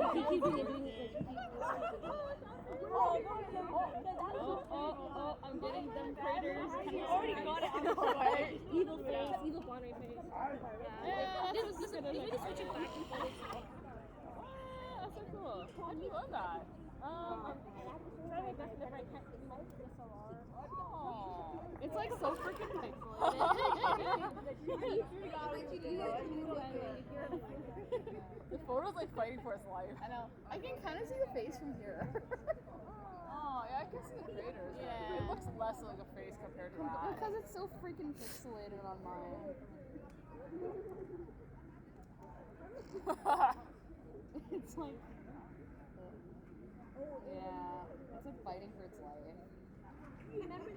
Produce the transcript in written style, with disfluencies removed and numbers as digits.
Keep doing it. Oh, I'm getting them craters. You already got it on the way. Evil face, evil blonde face. Yeah, Just switch it back and forth. That's so cool. How do you love that? Try my best whenever I can't see my DSLR. Oh, it's like so freaking pixelated. The photo's like fighting for its life. I know. I can kind of see the face from here. Oh, yeah, I can see the craters. Yeah. It looks less like a face compared to that. Because it's so freaking pixelated on mine. It's like, yeah, it's like fighting for its life. You never